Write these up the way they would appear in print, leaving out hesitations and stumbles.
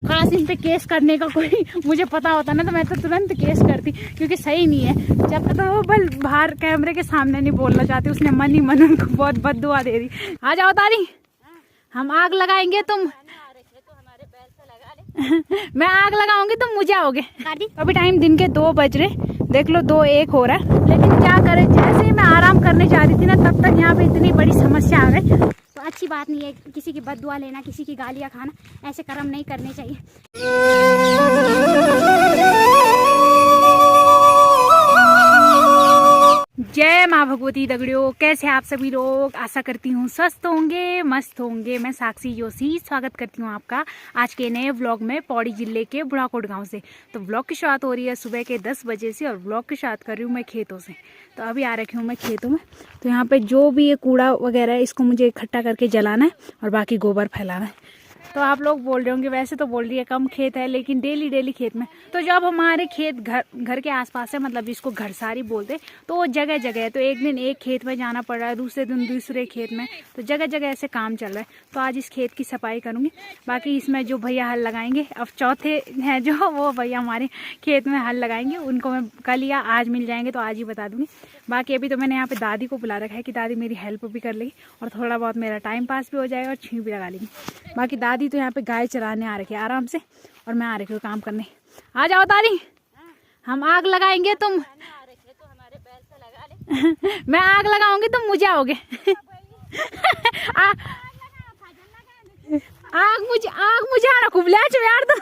काश इन पे केस करने का कोई मुझे पता होता ना तो मैं तो तुरंत केस करती, क्योंकि सही नहीं है। जब तो वो बल बाहर कैमरे के सामने नहीं बोलना चाहती, उसने मन ही मन उनको बहुत बद्दुआ दे दी। आ जाओ तारी, हम आग लगाएंगे, तुम मैं आग लगाऊंगी तुम मुझे आओगे। अभी टाइम दिन के 2 बज रहे, देख लो 2:01 हो रहा है। लेकिन क्या करें, जैसे ही मैं आराम करने जा रही थी ना तब तक यहाँ पे इतनी बड़ी समस्या आ गई। तो अच्छी बात नहीं है किसी की बद्दुआ लेना, किसी की गालियाँ खाना, ऐसे कर्म नहीं करने चाहिए। जय माँ भगवती दगड़ियों, कैसे आप सभी लोग? आशा करती हूँ स्वस्थ होंगे, मस्त होंगे। मैं साक्षी जोशी स्वागत करती हूँ आपका आज के नए व्लॉग में, पौड़ी जिले के बुढ़ाकोट गांव से। तो व्लॉग की शुरुआत हो रही है सुबह के 10 बजे से और व्लॉग की शुरुआत कर रही हूँ मैं खेतों से। तो अभी आ रखी हूँ मैं खेतों में। तो यहाँ पे जो भी ये कूड़ा वगैरह है इसको मुझे इकट्ठा करके जलाना है और बाकी गोबर फैलाना है। तो आप लोग बोल रहे होंगे वैसे तो बोल रही है कम खेत है, लेकिन डेली खेत में। तो जब हमारे खेत घर के आसपास है, मतलब जिसको घरसारी बोलते, तो वो जगह जगह है। तो एक दिन एक खेत में जाना पड़ रहा है, दूसरे दिन दूसरे खेत में, तो जगह जगह ऐसे काम चल रहा है। तो आज इस खेत की सफाई करूँगी। बाकी इसमें जो भैया हल लगाएंगे, अब चौथे हैं जो वो भैया हमारे खेत में हल लगाएंगे, उनको मैं कल या आज मिल जाएंगे तो आज ही बता दूँगी। बाकी अभी तो मैंने यहाँ पे दादी को बुला रखा है कि दादी मेरी हेल्प भी कर लेगी और थोड़ा बहुत मेरा टाइम पास भी हो जाएगा और छींव भी लगा लेंगी। बाकी दादी तो यहाँ पे गाय चराने आ रखी है आराम से, और मैं आ रखी हूँ काम करने। आ जाओ दादी, हम आग लगाएंगे, तुम मैं आग लगाऊंगी तुम मुझे आओगे। आग मुझे आना खूब ले यार तुम।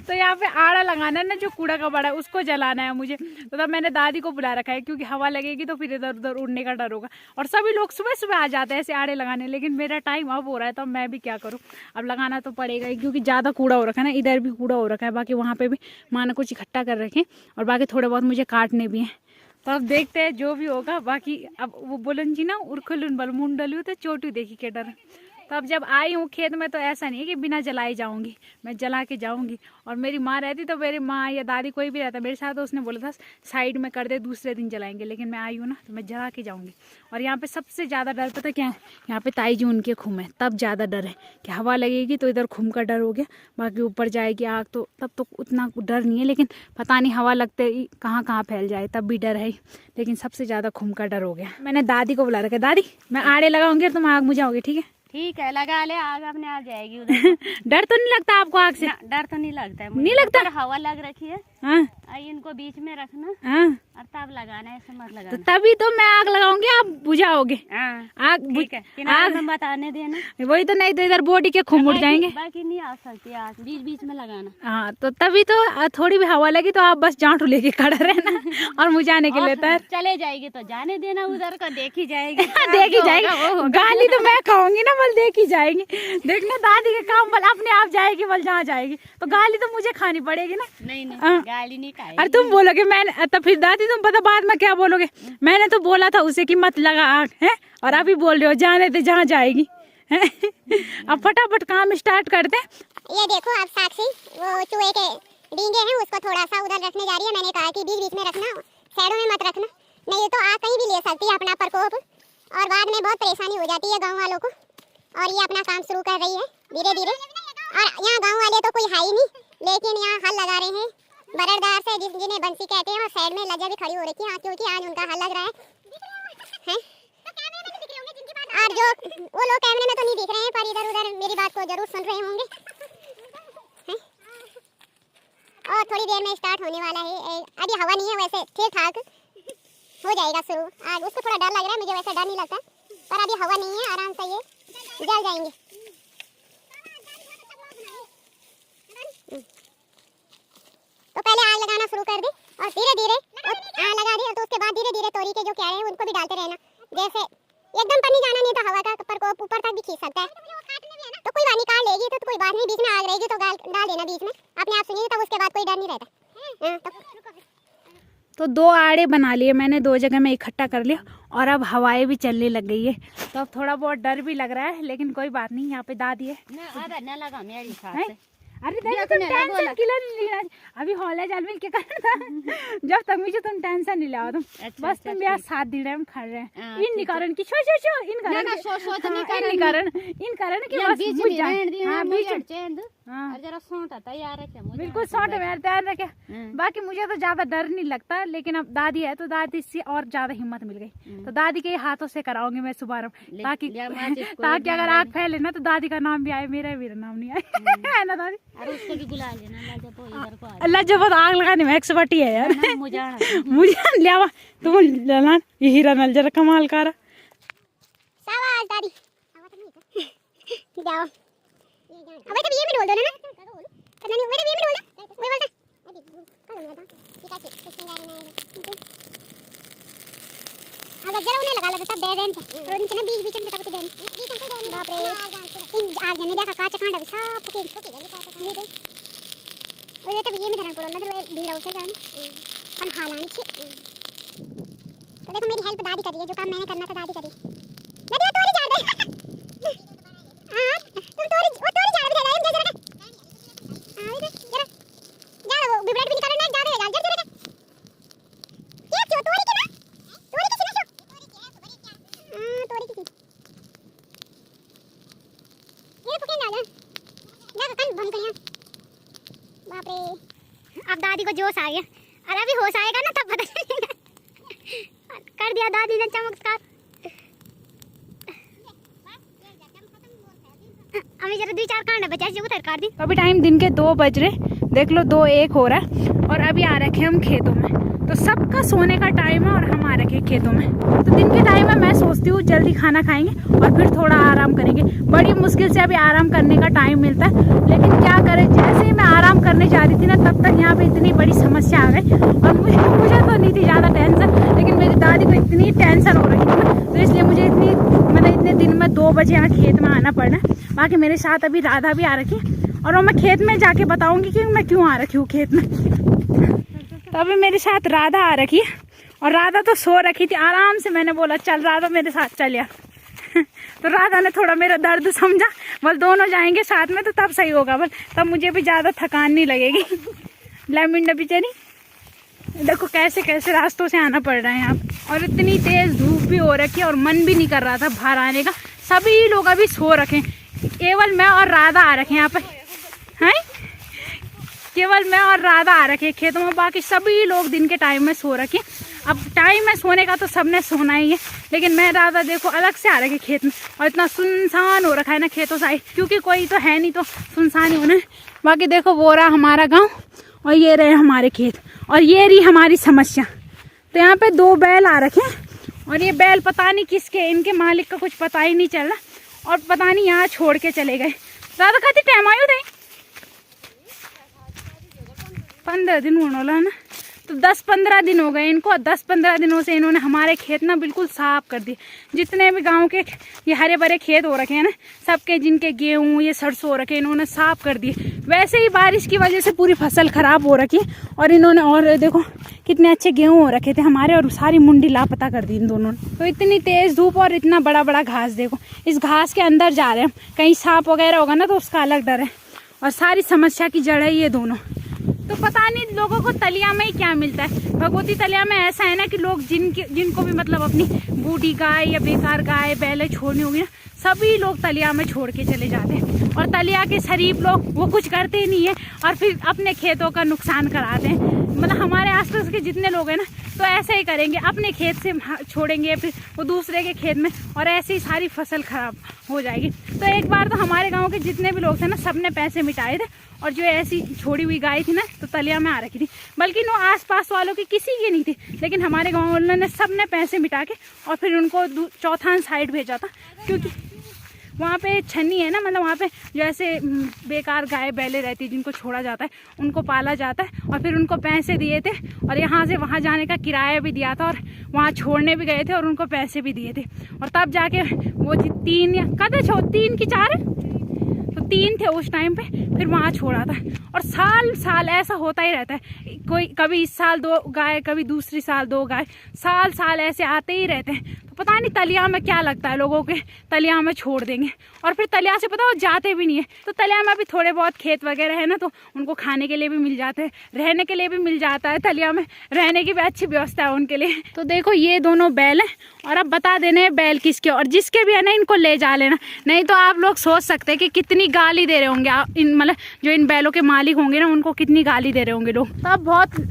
तो यहाँ पे आड़ा लगाना है ना, जो कूड़ा का बड़ा है उसको जलाना है मुझे। तो तब मैंने दादी को बुला रखा है, क्योंकि हवा लगेगी तो फिर इधर उधर उड़ने का डर होगा। और सभी लोग सुबह सुबह आ जाते हैं ऐसे आड़े लगाने, लेकिन मेरा टाइम अब हो रहा है तो मैं भी क्या करूँ, अब लगाना तो पड़ेगा ही, क्योंकि ज़्यादा कूड़ा हो रखा है ना। इधर भी कूड़ा हो रखा है, बाकी वहाँ पे भी माँ ने कुछ इकट्ठा कर रखे और बाकी थोड़े बहुत मुझे काटने भी हैं। तो अब देखते हैं जो भी होगा। बाकी अब वो बोलन जी ना, उर्खुलन बलमुंड डलू तो चोटू देखी के डर। तो अब जब आई हूँ खेत में तो ऐसा नहीं है कि बिना जलाई जाऊंगी, मैं जला के जाऊंगी। और मेरी माँ रहती तो मेरी माँ या दादी कोई भी रहता मेरे साथ, तो उसने बोला था साइड में कर दे, दूसरे दिन जलाएंगे। लेकिन मैं आई हूँ ना तो मैं जला के जाऊंगी। और यहाँ पे सबसे ज़्यादा डर पता क्या है, यहाँ पे ताई जी उनके खुम है, तब ज़्यादा डर है कि हवा लगेगी तो इधर खुम का डर हो गया। बाकी ऊपर जाएगी आग तो तब तो उतना डर नहीं है, लेकिन पता नहीं हवा लगते ही कहाँ कहाँ फैल जाए तब भी डर है। लेकिन सबसे ज़्यादा खुम का डर हो गया। मैंने दादी को बुला रखा है, दादी मैं आड़े लगाऊंगी और तुम आग मुझाओगे, ठीक है? ठीक है, लगा ले, आग अपने आ जाएगी उधर। डर तो नहीं लगता आपको आग से? डर तो नहीं लगता है मुझे। नहीं लगता? हवा लग रखी है। हाँ? इनको बीच में रखना। हाँ? और तब लगाना, ऐसे मत लगाना। तो तभी तो मैं आग लगाऊंगी, आप बुझाओगे। आग ठीक है, आग में बताने देना। वही तो, नहीं तो इधर बॉडी के खुम उड़ जाएंगे। बाकी नहीं आ सकती आग, बीच बीच में लगाना। हाँ तो तभी तो थोड़ी भी हवा लगी तो आप बस जांठू लेके खड़ा रहना और मुझाने के लिए तैयार। चले जाएगी तो जाने देना, उधर का देखी जाएगी। देखी जाएगी, गाली तो मैं खाऊंगी ना, बल देखी जाएगी। देखना दादी के काम बल अपने आप जाएगी, बल जहाँ जाएगी। तो गाली तो मुझे खानी पड़ेगी ना। नहीं गाली नहीं खाएगी। अरे तुम बोलोगे मैंने, तो फिर दादी तुम पता बाद में क्या बोलोगे, मैंने तो बोला था उसे कि मत लगा आग, है? और अभी बोल रहे हो जाने दे जहाँ जाएगी। अब फटाफट काम स्टार्ट करते हैं। ये देखो आप साक्षी, वो चूहे के डींगे हैं उसको थोड़ा सा उधर रखने जा रही है। मैंने कहा कि बीच बीच में रखना, साइडों में मत रखना, नहीं तो आग कहीं भी ले सकती है अपना प्रकोप, और बाद में बहुत परेशानी हो जाती है गाँव वालों को। और ये अपना काम शुरू कर रही है धीरे धीरे। और यहाँ गाँव वाले तो कोई है ही नहीं, लेकिन यहाँ हल लगा रहे हैं बरड़दार से, जिन्हें बंसी कहते हैं। और साइड में लज्जा भी खड़ी हो रखी है क्योंकि आज उनका हल लग रहा है। और जो वो लोग कैमरे में तो नहीं दिख रहे हैं, पर इधर उधर मेरी बात को जरूर सुन रहे होंगे। और थोड़ी देर में स्टार्ट होने वाला है। अभी हवा नहीं है, वैसे ठीक ठाक हो जाएगा शुरू। आज उसको थोड़ा डर लग रहा है, मुझे वैसे डर नहीं लगता, पर अभी हवा नहीं है, आराम से ये जल जाएंगे। तो पहले आग लगाना शुरू कर दे और धीरे धीरे आग लगा दे, तो उसके बाद धीरे धीरे तोरी के जो क्यारे हैं उनको भी डालते रहना। जैसे एकदम पर नहीं जाना, नहीं तो हवा का प्रकोप ऊपर तक भी खींच सकता है। तो कोई बात नहीं, काट लेगी तो कोई बात नहीं, बीच में आग रहेगी तो डाल देना बीच में, अपने आप सुनिए, तब उसके बाद कोई डर नहीं रहता। तो 2 आड़े बना लिए मैंने, 2 जगह में इकट्ठा कर लिया और अब हवाएं भी चलने लग गई है। तो अब थोड़ा बहुत डर भी लग रहा है, लेकिन कोई बात नहीं, यहाँ पे दादी है। न लगा मेरे हिसाब से। अरे देखो तुम टेंशन किला नहीं लेना अभी हॉले जाल में क्या करना था जब तक मुझे तुम टेंशन नहीं लाओ तुम बस तुम मेरा साथ दे रहे हम खड़ रहे हैं इन कारण की शो इन कारण इन कारण की बस बुझ जाए हां बीच हां और जरा सोटा तैयार रखे मुझे बिल्कुल सोट में तैयार रखे बाकी मुझे तो ज्यादा डर नहीं लगता लेकिन अब दादी है तो दादी से और ज्यादा हिम्मत मिल गई तो दादी के हाथों से कराऊंगी मैं शुभारंभ ताकि अगर आग फैले ना तो दादी का नाम भी आए मेरा भी नाम नहीं आए है ना दादी अरे उसको भी बुला लेना इधर को अल्लाह जब आग लगाने में एक्सपर्टी है यार मुझे लिया तुम लेना ये हीरा नल जरा कमाल कर शाबाश दादी जाओ अबे तब ये भी बोल दो ना करना नहीं मेरे भी बोल दो कोई बोलता अभी कर लूंगा ठीक है कुछ नहीं जा रहा है अगर जरा उन्हें लगा सब दे देन और इनके ना बीच में सब कुछ देन बाप रे इन आग जने देखा काचा कांडा भी सब के ये दे और ये तब ये में धरन पड़ो ना भीड़ उसे जान हम हालानी छी तो देखो मेरी हेल्प दादी कर रही है जो काम मैंने करना था दादी करी दादी तोरी जा दे हां तुम तोरी वो तोरी जा दे जरा जरा जरा जा वो विब्रेट भी निकालना जा रहे जा जरा ये क्यों तोरी के ना तोरी किसी ने शो तोरी किसी ये पकड़ ना जा कन बंद कर यहां बाप रे अब दादी को जोश आ गया अरे अभी होश आएगा ना तब पता चलेगा कर दिया दादी ने चमत्कार अभी जरा 2-4 कांडा बचा जो उधर काट दी तो अभी टाइम दिन के 2 बज रहे देख लो 2:01 हो रहा है और अभी आ रखे हम खेतों में तो सबका सोने का टाइम है और हम आ रखे खेतों में तो दिन के टाइम में मैं सोचती हूँ जल्दी खाना खाएंगे और फिर थोड़ा आराम करेंगे बड़ी मुश्किल से अभी आराम करने का टाइम मिलता है लेकिन क्या करें जैसे ही मैं आराम करने जा रही थी ना तब तक यहाँ पे इतनी बड़ी समस्या आ गई और मुझे तो नहीं थी ज़्यादा टेंशन लेकिन मेरी दादी को इतनी टेंशन हो रही थी ना तो इसलिए मुझे इतने दिन में 2 बजे यहाँ खेत में आना पड़ा बाकी मेरे साथ अभी राधा भी आ रखी और वो मैं खेत में जाके बताऊंगी कि मैं क्यों आ रखी हूँ खेत में तो अभी मेरे साथ राधा आ रखी है और राधा तो सो रखी थी आराम से मैंने बोला चल राधा मेरे साथ चल यार तो राधा ने थोड़ा मेरा दर्द समझा बल दोनों जाएंगे साथ में तो तब सही होगा बल तब मुझे भी ज़्यादा थकान नहीं लगेगी लेमिंडा बेचारी देखो कैसे कैसे रास्तों से आना पड़ रहा है यहाँ और इतनी तेज धूप भी हो रखी है और मन भी नहीं कर रहा था बाहर आने का सभी लोग अभी सो रखे केवल मैं और राधा आ रखे यहाँ पर हैं केवल मैं और राधा आ रखे खेतों में बाकी सभी लोग दिन के टाइम में सो रखे अब टाइम में सोने का तो सबने सोना ही है लेकिन मैं राधा देखो अलग से आ रखे खेत में और इतना सुनसान हो रखा है ना खेतों साइड क्योंकि कोई तो है नहीं तो सुनसान ही होना है बाकी देखो वो रहा हमारा गाँव और ये रहे हमारे खेत और ये रही हमारी समस्या तो यहाँ पे 2 बैल आ रखे और ये बैल पता नहीं किसके इनके मालिक का कुछ पता ही नहीं चल रहा और पता नहीं यहाँ छोड़ के चले गए ज़्यादा कहती टाइम आयो थे 15 दिन होने वाला है ना तो 10-15 दिन हो गए इनको 10-15 दिनों से इन्होंने हमारे खेत ना बिल्कुल साफ कर दिए जितने भी गांव के ये हरे भरे खेत हो रखे हैं ना सबके जिनके गेहूँ ये सरसों हो रखे इन्होंने साफ कर दिए वैसे ही बारिश की वजह से पूरी फसल खराब हो रखी है और इन्होंने और देखो कितने अच्छे गेहूँ हो रखे थे हमारे और सारी मुंडी लापता कर दी इन दोनों ने तो इतनी तेज धूप और इतना बड़ा बड़ा घास देखो इस घास के अंदर जा रहे हैं कहीं सांप वगैरह होगा ना तो उसका अलग डर है और सारी समस्या की जड़ है ये दोनों तो पता नहीं लोगों को तलिया में ही क्या मिलता है भगवती तलिया में ऐसा है ना कि लोग जिनको भी मतलब अपनी बूढ़ी गाय या बेकार गाय बैलें छोड़नी होगी ना सभी लोग तलिया में छोड़ के चले जाते हैं और तलिया के शरीफ लोग वो कुछ करते ही नहीं है और फिर अपने खेतों का नुकसान कराते हैं मतलब हमारे आसपास के जितने लोग हैं ना तो ऐसे ही करेंगे अपने खेत से छोड़ेंगे फिर वो दूसरे के खेत में और ऐसे ही सारी फसल खराब हो जाएगी तो एक बार तो हमारे गांव के जितने भी लोग थे ना सबने पैसे मिटाए थे और जो ऐसी छोड़ी हुई गाय थी ना तो तलिया में आ रखी थी बल्कि वो आसपास वालों की किसी की नहीं थी लेकिन हमारे गाँव वालों ने सबने पैसे मिटा के और फिर उनको चौथान साइड भेजा था क्योंकि वहाँ पे छन्नी है ना मतलब वहाँ पे जैसे बेकार गाय बैले रहती है जिनको छोड़ा जाता है उनको पाला जाता है और फिर उनको पैसे दिए थे और यहाँ से वहाँ जाने का किराया भी दिया था और वहाँ छोड़ने भी गए थे और उनको पैसे भी दिए थे और तब जाके वो 3 या कदे 3 की 4 तो 3 थे उस टाइम पे फिर वहाँ छोड़ा था और साल ऐसा होता ही रहता है कोई कभी इस साल 2 गाय कभी दूसरी साल 2 गाय साल ऐसे आते ही रहते हैं तो पता नहीं तलिया में क्या लगता है लोगों के, तलिया में छोड़ देंगे और फिर तलिया से पता वो जाते भी नहीं है। तो तलिया में अभी थोड़े बहुत खेत वगैरह है ना, तो उनको खाने के लिए भी मिल जाते हैं, रहने के लिए भी मिल जाता है। तलिया में रहने की भी अच्छी व्यवस्था है उनके लिए। तो देखो ये दोनों बैल हैं और अब बता देने बैल किसके, और जिसके भी है ना इनको ले जा लेना, नहीं तो आप लोग सोच सकते हैं कि कितनी गाली दे रहे होंगे इन, मतलब जो इन बैलों के मालिक होंगे ना उनको कितनी गाली दे रहे होंगे लोग। तो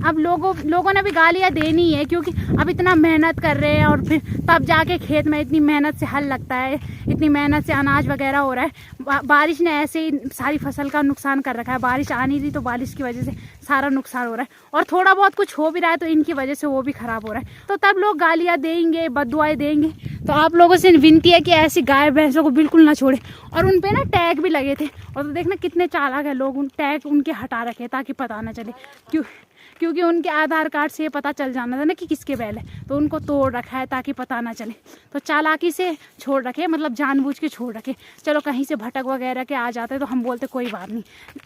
अब लोगों ने भी गालियाँ देनी है, क्योंकि अब इतना मेहनत कर रहे हैं और फिर तब जाके खेत में इतनी मेहनत से हल लगता है, इतनी मेहनत से अनाज वगैरह हो रहा है। बारिश ने ऐसे ही सारी फसल का नुकसान कर रखा है, बारिश आ नहीं रही तो बारिश की वजह से सारा नुकसान हो रहा है, और थोड़ा बहुत कुछ हो भी रहा है तो इनकी वजह से वो भी खराब हो रहा है। तो तब लोग गालियाँ देंगे, बददुआएं देंगे। तो आप लोगों से विनती है कि ऐसी गाय भैंसों को बिल्कुल ना छोड़े। और उन पे ना टैग भी लगे थे, और तो देखना कितने चालाक है लोग, उन टैग उनके हटा रखे ताकि पता ना चले, क्योंकि उनके आधार कार्ड से पता चल जाना था ना कि किसके बैल है, तो उनको तोड़ रखा है ताकि पता ना चले। तो चालाकी से छोड़ रखे, मतलब जानबूझ के छोड़ रखे। चलो कहीं से भटक वगैरह के आ जाते तो हम बोलते कोई बात नहीं,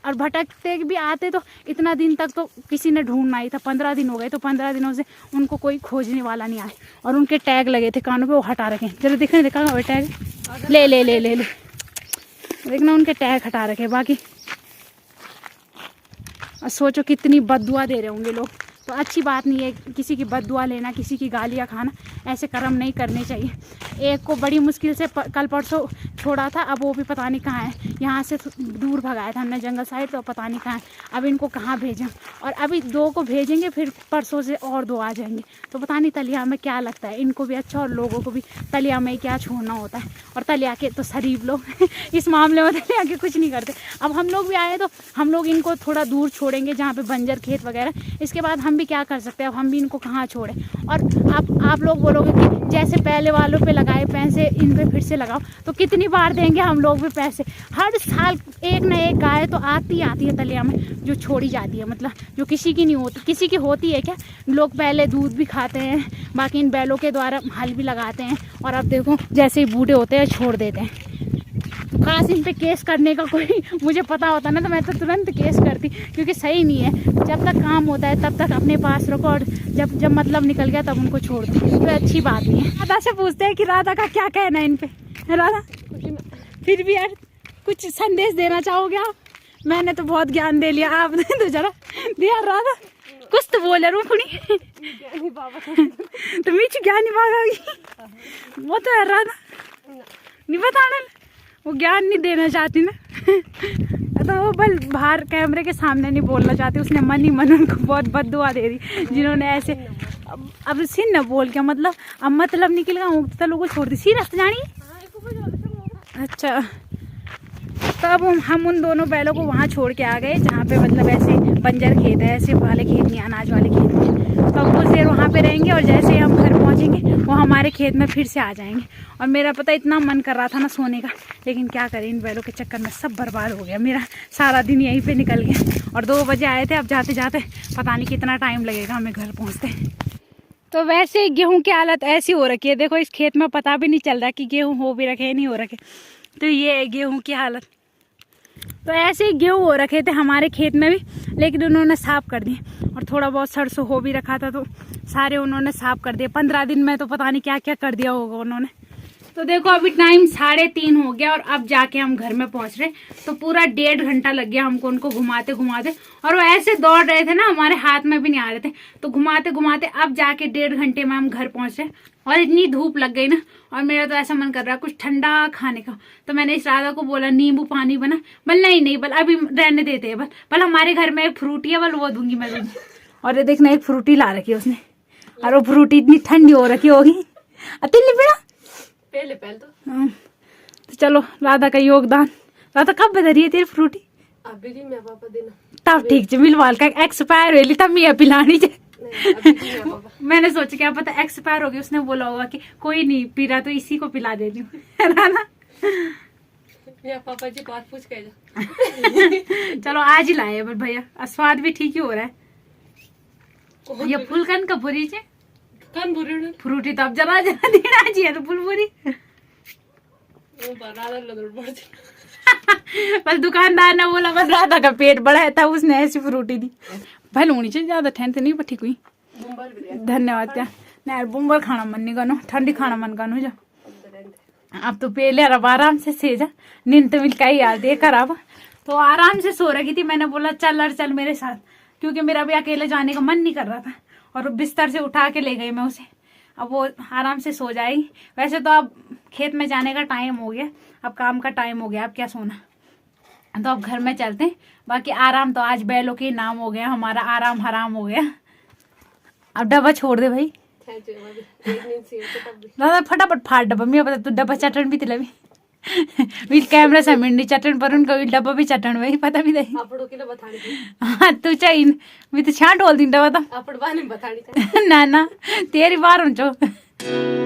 और भटकते भी आते तो इतना दिन तक तो किसी ने ढूंढना ही था। 15 दिन हो गए, तो 15 दिनों से उनको कोई खोजने वाला नहीं आए, और उनके टैग लगे थे कानों पर, वो हटा रखे। चलो देखने देखा वो टैग, ले ले ले ले ले देखना उनके टैग हटा रखे। बाकी और सोचो कितनी बद्दुआ दे रहे होंगे लोग। तो अच्छी बात नहीं है किसी की बद्दुआ लेना, किसी की गालियाँ खाना, ऐसे कर्म नहीं करने चाहिए। एक को बड़ी मुश्किल से कल परसों छोड़ा था, अब वो भी पता नहीं कहाँ है, यहाँ से दूर भगाया था हमने जंगल साइड, तो पता नहीं कहाँ है। अब इनको कहाँ भेजें, और अभी 2 को भेजेंगे, फिर परसों से और 2 आ जाएंगे। तो पता नहीं तलिया में क्या लगता है इनको भी अच्छा, और लोगों को भी तलिया में क्या छोड़ना होता है। और तलिया के तो शरीफ लोग इस मामले में तलिया के कुछ नहीं करते। अब हम लोग भी आए तो हम लोग इनको थोड़ा दूर छोड़ेंगे, जहाँ पे बंजर खेत वगैरह। इसके बाद हम भी क्या कर सकते हैं, अब हम भी इनको कहाँ छोड़ें। और आप लोग बोलोगे कि जैसे पहले वालों पे लगाए पैसे इन पे फिर से लगाओ, तो कितनी बार देंगे हम लोग भी पैसे। हर साल एक न एक गाय तो आती है तलिया में, जो छोड़ी जाती है, मतलब जो किसी की नहीं होती। किसी की होती है क्या, लोग पहले दूध भी खाते हैं, बाकी इन बैलों के द्वारा हल भी लगाते हैं, और अब देखो जैसे ही बूढ़े होते हैं छोड़ देते हैं। खास इन पे केस करने का कोई मुझे पता होता ना तो मैं तो तुरंत केस करती, क्योंकि सही नहीं है। जब तक काम होता है तब तक अपने पास रखो, और जब मतलब निकल गया तब उनको छोड़ दो, तो अच्छी बात नहीं है। राधा से पूछते हैं कि राधा का क्या कहना है इन पे। राधा फिर भी यार कुछ संदेश देना चाहोगे आप? मैंने तो बहुत ज्ञान दे लिया, आपने तो जरा दिया। राधा कुछ तो बोल रूखनी तो मीच ज्ञानी बाबा वो तो है राधा नहीं बताना, वो ज्ञान नहीं देना चाहती ना तो वो बल बाहर कैमरे के सामने नहीं बोलना चाहती। उसने मन ही मन उनको बहुत बद्दुआ दे दी, जिन्होंने ऐसे अब सिन न बोल के मतलब अब मतलब निकल गया तो लोगों को छोड़ दी सी रास्ते जानी। अच्छा तब हम उन दोनों बैलों को वहाँ छोड़ के आ गए, जहाँ पे मतलब ऐसे बंजर खेत है, ऐसे वाले खेत नहीं, अनाज वाले खेत में। तो हम कुछ देर वहाँ पे रहेंगे, और जैसे ही हम घर पहुँचेंगे वो हमारे खेत में फिर से आ जाएंगे। और मेरा पता इतना मन कर रहा था ना सोने का, लेकिन क्या करें इन बैलों के चक्कर में सब बर्बाद हो गया। मेरा सारा दिन यहीं पे निकल गया, और 2 बजे आए थे, अब जाते जाते पता नहीं कितना टाइम लगेगा हमें घर पहुँचते। तो वैसे गेहूँ की हालत ऐसी हो रखी है, देखो इस खेत में पता भी नहीं चल रहा कि गेहूँ हो भी रखे नहीं हो रखे। तो ये है गेहूँ की हालत। तो ऐसे ही गेहूँ हो रखे थे हमारे खेत में भी, लेकिन उन्होंने साफ कर दिए, और थोड़ा बहुत सरसों हो भी रखा था तो सारे उन्होंने साफ कर दिए। 15 दिन में तो पता नहीं क्या क्या कर दिया होगा उन्होंने। तो देखो अभी टाइम 3:30 हो गया, और अब जाके हम घर में पहुंच रहे। तो पूरा 1.5 घंटा लग गया हमको उनको घुमाते घुमाते, और वो ऐसे दौड़ रहे थे ना, हमारे हाथ में भी नहीं आ रहे थे। तो घुमाते घुमाते अब जाके 1.5 घंटे में हम घर पहुंच रहे। और इतनी धूप लग गई ना, और मेरा तो ऐसा मन कर रहा है कुछ ठंडा खाने का। तो मैंने इस राधा को बोला नींबू पानी बना, बल नहीं बल अभी रहने देते हैं, बल हमारे घर में एक फ्रूटी है, बल वो दूंगी मैं दूंगी। और ये देखना एक फ्रूटी ला रखी है उसने, और वो फ्रूटी इतनी ठंडी हो रखी होगी अतिल्ली बेड़ा पहले तो चलो राधा का योगदान। राधा कब बता रही है तेरी फ्रूटी? अभी नहीं मैं पापा देना तब ठीक है, मिलवाल का एक्सपायर हुई तब मैं पिलानी चाहिए। मैंने सोचा क्या पता एक्सपायर हो गई, उसने बोला होगा कि कोई नहीं पी रहा तो इसी को पिला देती हूँ, है ना? मेरा पापा जी बात पूछ के जा। चलो आज ही लाए भैया, स्वाद भी ठीक ही हो रहा है। ये फुलकन का भूरी चे कन बुरी फ्रूटी तो अब जरा जरा देना चाहिए, तो फुलपुरी बस दुकानदार ने बोला बस राधा का पेट बड़ा है था, उसने ऐसी फ्रूटी दी। भले होनी चाहिए, ज्यादा ठंड नहीं पर ठीक हुई। धन्यवाद क्या नहीं बुम्बर खाना मन नहीं करनो, ठंडी खाना मन करनो जो। अब तो पहले अब आराम से सो जा, नींद तो मिल ही आ दे कर। अब तो आराम से सो रही थी, मैंने बोला चल मेरे साथ, क्योंकि मेरा भी अकेले जाने का मन नहीं कर रहा था। और बिस्तर से उठा के ले गई मैं उसे, अब वो आराम से सो जाएगी। वैसे तो अब खेत में जाने का टाइम हो गया, अब काम का टाइम हो गया, अब क्या सोना। तो अब घर में चलते हैं। बाकी आराम तो आज बैलों के नाम हो गया, हमारा आराम हराम हो गया। अब डब्बा छोड़ दे भाई दादा, फटाफट फाड़ डब्बा। मैं पता तू डब्बा चटन भी तिला वील कैमरा से मिंडी चटन पर उनका वील डब्बा भी चटन भाई पता भी नहीं। आपड़ो के लिए बतानी थी। हाँ तू चाहिए मैं तो छाट बोल दी डब्बा तो आपड़ बाने बतानी थी। ना तेरी बार हूँ